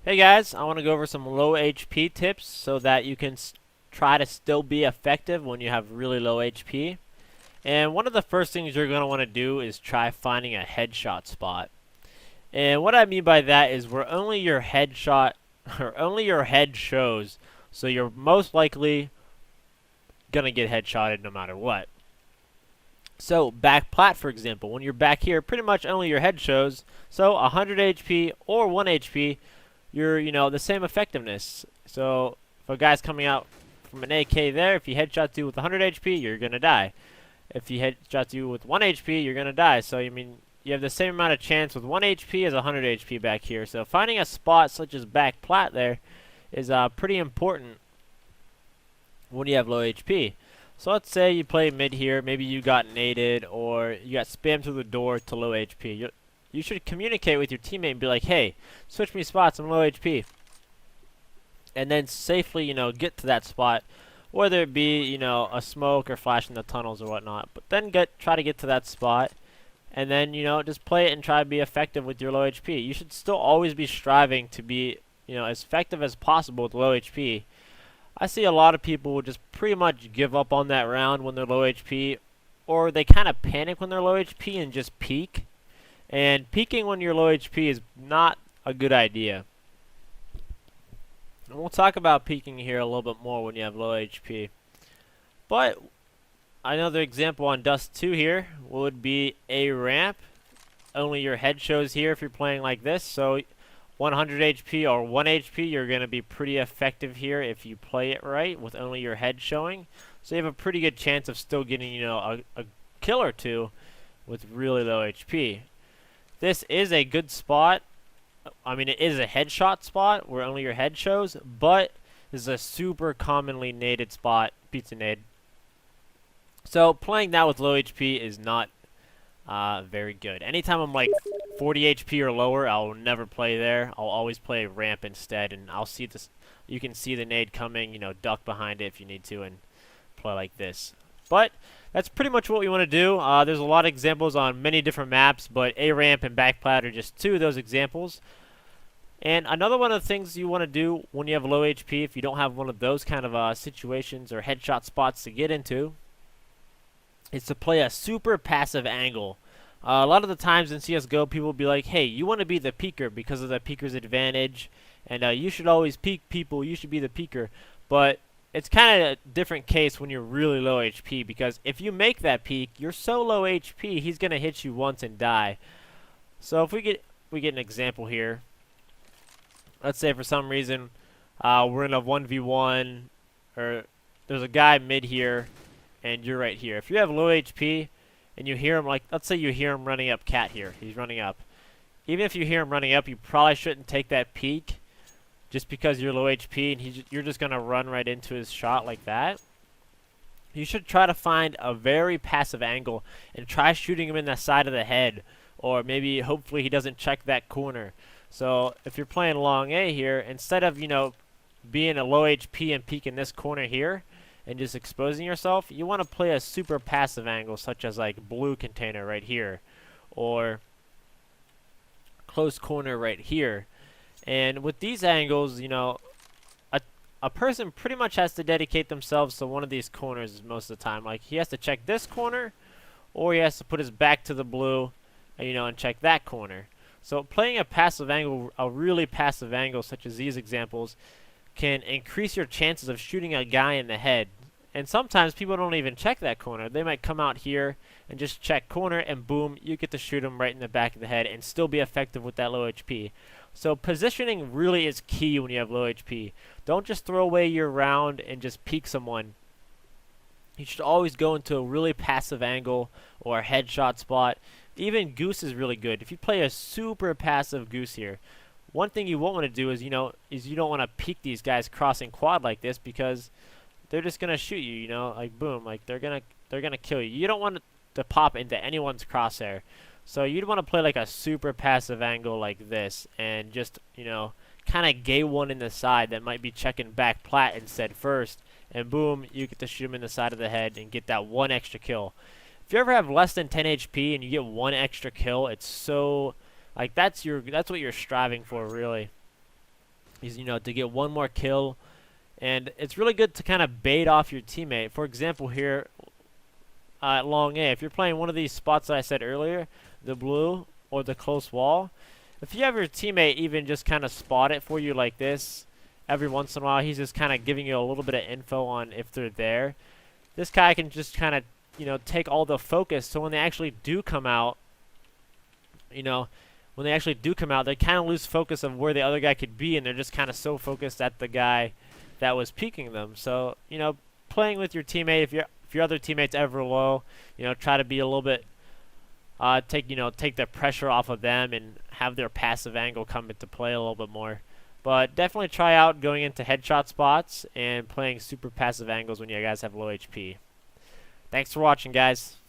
Hey guys, I want to go over some low HP tips so that you can try to still be effective when you have really low HP. And one of the first things you're going to want to do is try finding a headshot spot. And what I mean by that is where only your headshot or only your head shows, so you're most likely going to get headshotted no matter what. So back plat, for example, when you're back here, pretty much only your head shows. So 100 HP or 1 HP, you're the same effectiveness. So if a guy's coming out from an AK there, if he headshots you with 100 HP, you're gonna die. If he headshots you with 1 HP, you're gonna die. So you have the same amount of chance with 1 HP as 100 HP back here. So finding a spot such as back plat there is pretty important when you have low HP. So let's say you play mid here, maybe you got naded or you got spammed through the door to low HP. You should communicate with your teammate and be like, hey, switch me spots, I'm low HP. And then safely, get to that spot, whether it be, a smoke or flash in the tunnels or whatnot. But then try to get to that spot, and then, just play it and try to be effective with your low HP. You should still always be striving to be, as effective as possible with low HP. I see a lot of people just pretty much give up on that round when they're low HP, or they kind of panic when they're low HP and just peek. And peeking when you're low HP is not a good idea. And we'll talk about peeking here a little bit more when you have low HP. But another example on Dust 2 here would be a ramp. Only your head shows here if you're playing like this. So 100 HP or 1 HP, you're going to be pretty effective here if you play it right with only your head showing. So you have a pretty good chance of still getting, a kill or two with really low HP. This is a good spot. It is a headshot spot where only your head shows, but this is a super commonly naded spot, pizza nade. So playing that with low HP is not very good. Anytime I'm like 40 HP or lower, I'll never play there. I'll always play ramp instead, and I'll see this. You can see the nade coming, duck behind it if you need to, and play like this. But that's pretty much what we want to do. There's a lot of examples on many different maps, but A-ramp and backplat are just two of those examples. And another one of the things you want to do when you have low HP, if you don't have one of those kind of situations or headshot spots to get into, is to play a super passive angle. A lot of the times in CSGO, people will be like, hey, you want to be the peeker because of the peeker's advantage, and you should always peek people, you should be the peeker. But it's kind of a different case when you're really low HP, because if you make that peek, you're so low HP, he's going to hit you once and die. So if we get an example here. Let's say for some reason we're in a 1v1, or there's a guy mid here, and you're right here. If you have low HP and you hear him, like, let's say you hear him running up cat here. He's running up. Even if you hear him running up, you probably shouldn't take that peek just because you're low HP and you're just going to run right into his shot like that. You should try to find a very passive angle and try shooting him in the side of the head, or maybe hopefully he doesn't check that corner. So if you're playing long A here, instead of, being a low HP and peeking this corner here and just exposing yourself, you want to play a super passive angle such as like blue container right here or close corner right here. And with these angles, a person pretty much has to dedicate themselves to one of these corners most of the time. Like he has to check this corner, or he has to put his back to the blue, and check that corner. So playing a passive angle, a really passive angle such as these examples, can increase your chances of shooting a guy in the head. And sometimes people don't even check that corner. They might come out here and just check corner, and boom, you get to shoot him right in the back of the head and still be effective with that low HP. So positioning really is key when you have low HP. Don't just throw away your round and just peek someone. You should always go into a really passive angle or a headshot spot. Even goose is really good. If you play a super passive goose here, one thing you won't want to do is, you don't want to peek these guys crossing quad like this, because they're just gonna shoot you, like boom, like they're gonna kill you. You don't want to pop into anyone's crosshair. So you'd want to play like a super passive angle like this, and just, kind of gay one in the side that might be checking back plat instead first, and boom, you get to shoot him in the side of the head and get that one extra kill. If you ever have less than 10 HP and you get one extra kill, it's so, like, that's what you're striving for, really. is, to get one more kill. And it's really good to kind of bait off your teammate. For example, here at long A, if you're playing one of these spots that I said earlier, the blue or the close wall, if you have your teammate even just kind of spot it for you like this, every once in a while, he's just kind of giving you a little bit of info on if they're there. This guy can just kind of, take all the focus. So when they actually do come out, they kind of lose focus of where the other guy could be, and they're just kind of so focused at the guy that was peeking them. So, playing with your teammate, if your other teammate's ever low, try to be a little bit, take the pressure off of them and have their passive angle come into play a little bit more. But definitely try out going into headshot spots and playing super passive angles when you guys have low HP. Thanks for watching, guys.